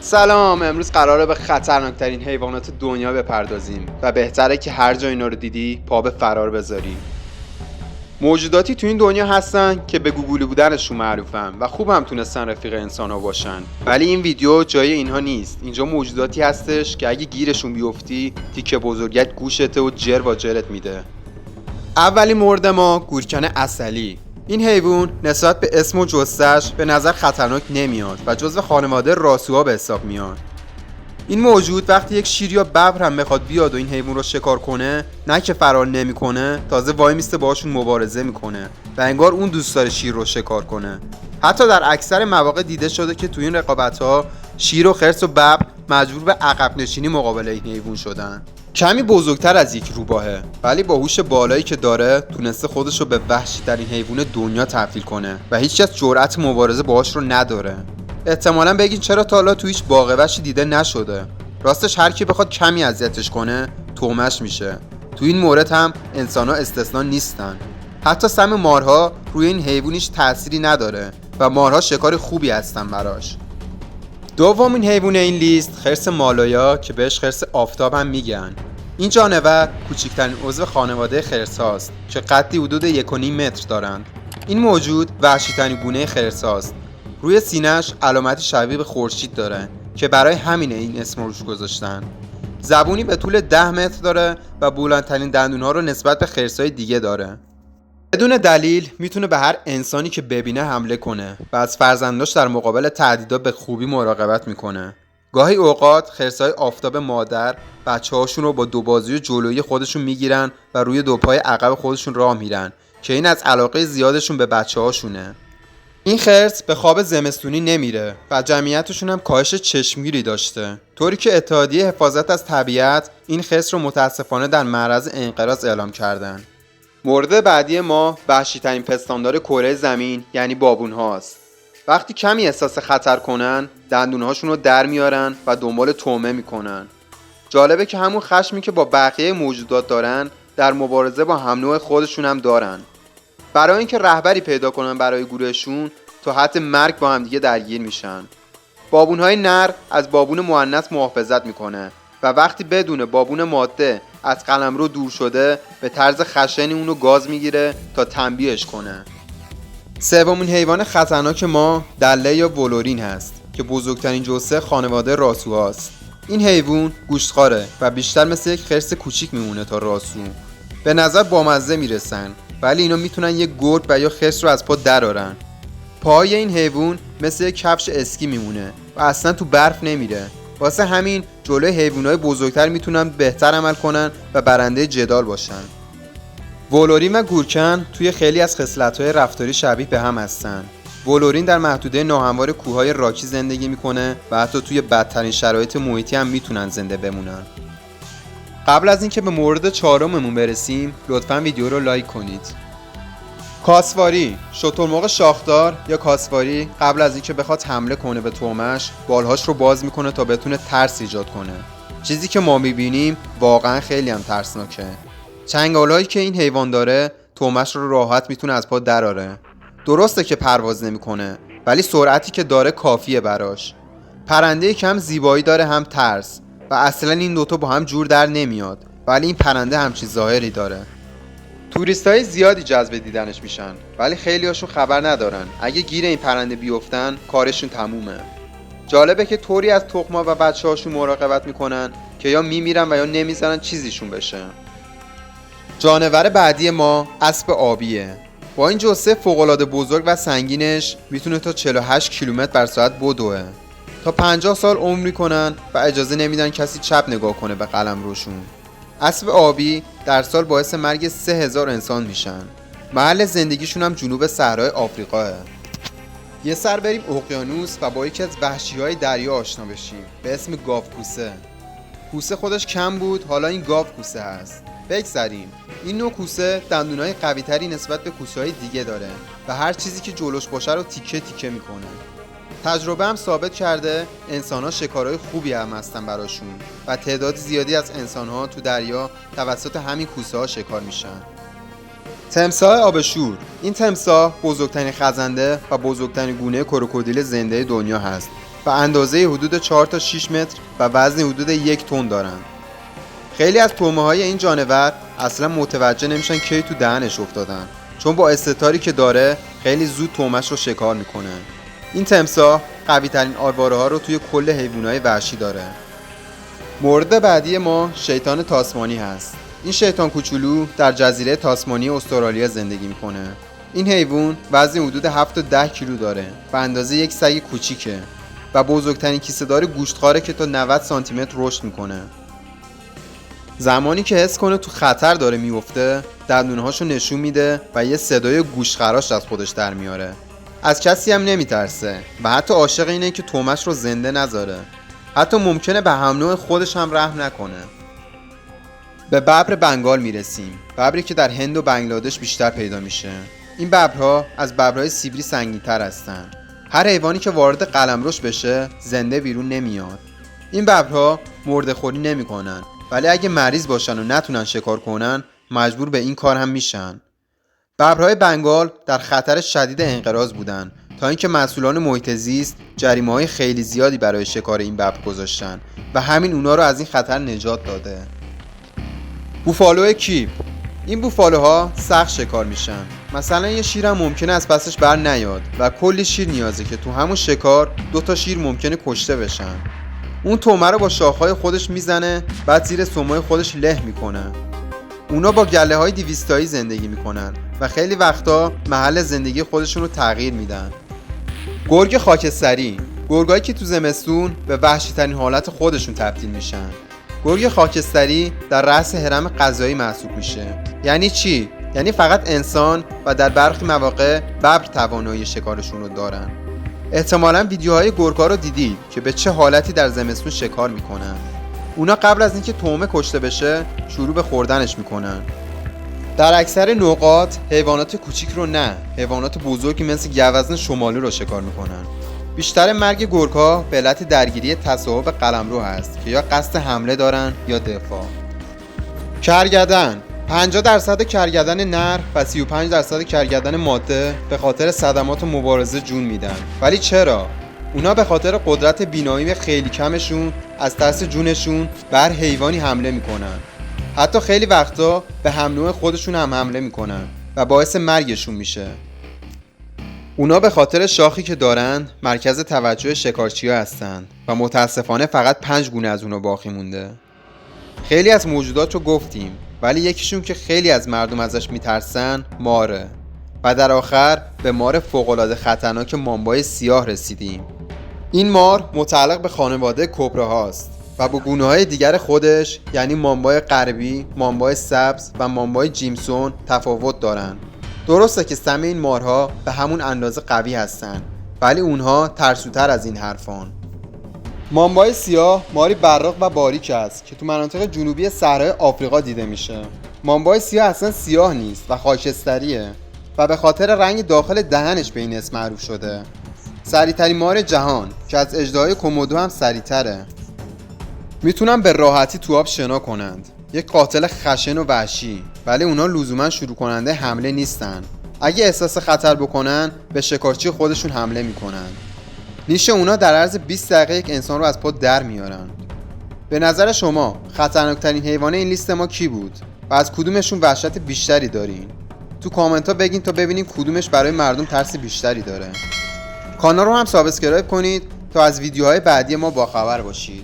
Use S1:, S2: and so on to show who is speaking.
S1: سلام، امروز قراره به خطرناکترین حیوانات دنیا بپردازیم و بهتره که هر جا اینا رو دیدی پا به فرار بذاری. موجوداتی تو این دنیا هستن که به گوگولی بودنشون معروفن و خوب هم تونستن رفیق انسان‌ها باشن، ولی این ویدیو جای اینها نیست. اینجا موجوداتی هستش که اگه گیرشون بیفتی تیکه بزرگت گوشته و جر و جرت میده. اولین مورد ما گورکن عسلی. این حیوان نسبت به اسم و جثه‌اش به نظر خطرناک نمیاد و جزو خانواده راسوها به حساب میاد. این موجود وقتی یک شیر یا ببر هم بخواد بیاد و این حیوان رو شکار کنه، نه که فرار نمیکنه، تازه وای میسته باهاشون مبارزه میکنه و انگار اون دوست داره شیر رو شکار کنه. حتی در اکثر مواقع دیده شده که توی این رقابت‌ها شیر و خرس و ببر مجبور به عقب نشینی مقابل این حیوان شدن. کمی بزرگتر از یک روباهه، ولی با هوش بالایی که داره تونسته خودش رو به وحشی‌ترین حیوان دنیا تبدیل کنه و هیچکس جرأت مبارزه باهاش رو نداره. احتمالاً بگین چرا تا حالا تو هیچ باغ وحشی دیده نشده. راستش هر کی بخواد کمی اذیتش کنه تومش میشه. تو این مورد هم انسان‌ها استثنا نیستن. حتی سم مارها روی این حیوان هیچ تأثیری نداره و مارها شکار خوبی هستن براش. دومین حیوان این لیست خرس مالایا که بهش خرس آفتاب هم میگن. این جانور کوچکترین عضو خانواده خرس هاست که قدی حدود 1.5 متر دارند. این موجود وحشی‌ترین گونه خرس هاست. روی سینه‌اش علامتی شبیه به خورشید داره که برای همینه این اسم روش گذاشتن. زبونی به طول 10 متر داره و بلندترین دندون‌ها رو نسبت به خرس‌های دیگه داره. بدون دلیل میتونه به هر انسانی که ببینه حمله کنه و از فرزنداش در مقابل تهدیدها به خوبی مراقبت میکنه. گاهی اوقات خرسای آفتاب مادر بچه‌هاشون رو با دو بازوی جلویی خودشون میگیرن و روی دو پای عقب خودشون راه میرن که این از علاقه زیادشون به بچه‌هاشونه. این خرس به خواب زمستونی نمیره و جمعیتشون هم کاهش چشمگیری داشته، طوری که اتحادیه حفاظت از طبیعت این خرس رو متاسفانه در معرض انقراض اعلام کردن. مورد بعدی ما وحشی‌ترین پستاندار کره زمین یعنی بابون هاست. وقتی کمی احساس خطر کنن دندونهاشون رو در میارن و دنبال طعمه میکنن. جالبه که همون خشمی که با بقیه موجودات دارن در مبارزه با هم نوع خودشون هم دارن. برای اینکه رهبری پیدا کنن برای گروهشون تا حد مرگ با هم دیگه درگیر میشن. بابونهای نر از بابون مؤنث محافظت میکنه و وقتی بدون بابون ماده از قلمرو دور شده به طرز خشنی اونو گاز میگیره تا تنبیهش کنه. سومین حیوان خطرناک ما دله یا ولورین هست که بزرگترین جثه خانواده راسوهاست. این حیوان گوشتخواره و بیشتر مثل یک خرس کوچیک میمونه تا راسو. به نظر بامزه میرسن ولی اینا میتونن یک گرگ و یا خرس رو از پا درارن. پای این حیوان مثل یک کفش اسکی میمونه و اصلا تو برف نمیره. واسه همین جلوی حیوانات بزرگتر میتونن بهتر عمل کنن و برنده جدال باشن. ولورین و گورکن توی خیلی از خصلت‌های رفتاری شبیه به هم هستن. ولورین در محدوده ناهموار کوههای راکی زندگی میکنه و حتی توی بدترین شرایط محیطی هم میتونن زنده بمونن. قبل از اینکه به مورد چهارممون برسیم لطفاً ویدیو رو لایک کنید. کاسواری، شترمرغ شاخدار یا کاسواری قبل از اینکه بخواد حمله کنه به طعمش بالهاش رو باز میکنه تا بتونه ترس ایجاد کنه. چیزی که ما میبینیم واقعا خیلی هم ترسناکه. چنگالایی که این حیوان داره طعمش رو راحت میتونه از پا دراره. درسته که پرواز نمیکنه ولی سرعتی که داره کافیه براش. پرنده کم زیبایی داره هم ترس و اصلا این دوتا با هم جور در نمیاد، ولی این پرنده همچین ظاهری داره. توریستای زیادی جذب دیدنش میشن ولی خیلی هاشون خبر ندارن اگه گیر این پرنده بیفتن کارشون تمومه. جالبه که طوری از تخما و بچه هاشون مراقبت میکنن که یا میمیرن و یا نمیزنن چیزیشون بشه. جانور بعدی ما اسب آبیه. با این جثه فوق‌العاده بزرگ و سنگینش میتونه تا 48 کیلومتر بر ساعت بدوه. تا 50 سال عمر میکنن و اجازه نمیدن کسی چپ نگاه کنه به قلمروشون. اسب آبی در سال باعث مرگ 3000 انسان میشن. محل زندگیشون هم جنوب صحرای آفریقاه. یه سر بریم اقیانوس و با یکی از وحشی‌های دریا آشنا بشیم به اسم گاوکوسه. کوسه خودش کم بود، حالا این گاوکوسه هست. بگذریم. این نوع کوسه دندونای قوی‌تری نسبت به کوسه‌های دیگه داره و هر چیزی که جلوش باشه رو تیکه تیکه میکنه. تجربه هم ثابت کرده انسان‌ها شکارهای خوبی هم هستن براشون و تعداد زیادی از انسان‌ها تو دریا توسط همین کوسه‌ها شکار میشن. تمساح آبشور. این تمساح بزرگترین خزنده و بزرگترین گونه کروکودیل زنده دنیا هست و اندازه حدود 4 تا 6 متر و وزن حدود 1 تن دارن. خیلی از طعمه‌های این جانور اصلا متوجه نمیشن کی تو دهنش افتادن، چون با استتاری که داره خیلی زود طعمش رو شکار میکنه. این تمساح قوی ترین آرواره ها رو توی کل حیوانات وحشی داره. مورد بعدی ما شیطان تاسمانی هست. این شیطان کوچولو در جزیره تاسمانی استرالیا زندگی میکنه. این حیوان وزن حدود 7 تا 10 کیلو داره و اندازه یک سگ کوچیکه و بزرگترین کیسه‌دار گوشتخواره که تا 90 سانتی متر رشد میکنه. زمانی که حس کنه تو خطر داره میفته، دندونهاشو نشون میده و یه صدای گوشخراش از خودش در میاره. از کسی هم نمیترسه و حتی عاشق اینه که طعمش رو زنده نذاره. حتی ممکنه به همنوع خودش هم رحم نکنه. به ببر بنگال میرسیم. ببری که در هند و بنگلادش بیشتر پیدا میشه. این ببرها از ببرهای سیبری سنگین‌تر هستن. هر حیوانی که وارد قلمروش بشه زنده بیرون نمیاد. این ببرها مرده‌خوری نمیکنن، ولی اگه مریض باشن و نتونن شکار کنن مجبور به این کار هم میشن. ببرهای بنگال در خطر شدید انقراض بودن تا اینکه مسئولان محیط زیست جریمه‌های خیلی زیادی برای شکار این ببر گذاشتن و همین اونا رو از این خطر نجات داده. بوفالو کیپ. این بوفالوها سخت شکار میشن. مثلا یه شیر هم ممکنه از پسش بر نیاد و کلی شیر نیازه که تو همون شکار 2 تا شیر ممکنه کشته بشن. اون طعمه رو با شاخهای خودش میزنه، بعد زیر سمای خودش له میکنه. اونا با گله های 200 تایی زندگی میکنن و خیلی وقتا محل زندگی خودشون رو تغییر میدن. گرگ خاکستری. گرگایی که تو زمستون به وحشی ترین حالت خودشون تبدیل میشن. گرگ خاکستری در رأس هرم غذایی محسوب میشه. یعنی چی؟ یعنی فقط انسان و در برخی مواقع ببر توانایی شکارشون رو دارن. احتمالاً ویدیوهای گرگ‌ها رو دیدید که به چه حالتی در زمستون شکار میکنن. اونا قبل از اینکه طعمه کشته بشه شروع به خوردنش میکنن. در اکثر نقاط حیوانات کوچیک رو نه، حیوانات بزرگی مثل گوزن شمالی رو شکار میکنن. بیشتر مرگ گرگ‌ها به علت درگیری تصاحب قلمرو هست که یا قصد حمله دارن یا دفاع. کرگدن. 50% کرگدن نر و 35% کرگدن ماده به خاطر صدمات و مبارزه جون میدن. ولی چرا؟ اونا به خاطر قدرت بینایی خیلی کمشون از ترس جونشون به هر حیوانی حمله میکنن. حتی خیلی وقتا به همنوع خودشون هم حمله میکنن و باعث مرگشون میشه. اونا به خاطر شاخی که دارن مرکز توجه شکارچی‌ها هستن و متاسفانه فقط 5 گونه از اونا باقی مونده. خیلی از موجودات رو گفتیم، ولی یکیشون که خیلی از مردم ازش میترسن ماره. و در آخر به مار فوق‌العاده خطرناک مامبای سیاه رسیدیم. این مار متعلق به خانواده کبراهاست و با گونه‌های دیگر خودش یعنی مامبای غربی، مامبای سبز و مامبای جیمسون تفاوت دارن. درسته که سم این مارها به همون اندازه قوی هستن، ولی اونها ترسوتر از این حرفان. مامبای سیاه ماری براق و باریک است که تو مناطق جنوبی صحرای آفریقا دیده میشه. مامبای سیاه اصلا سیاه نیست و خاکستریه و به خاطر رنگ داخل دهنش به این اسم معروف شده. سریع‌ترین مار جهان که از اژدهای کومودو هم سریع‌تره. میتونن به راحتی تو آب شنا کنند. یک قاتل خشن و وحشی، ولی اونا لزوما شروع کننده حمله نیستن. اگه احساس خطر بکنن به شکارچی خودشون حمله میکنن. نیش اونا در عرض 20 دقیقه یک انسان رو از پا در میارن. به نظر شما خطرناکترین حیوان این لیست ما کی بود و از کدومشون وحشت بیشتری دارین؟ تو کامنت ها بگین تا ببینیم کدومش برای مردم ترس بیشتری داره. کانال رو هم سابسکرایب کنید تا از ویدیوهای بعدی ما باخبر باشید.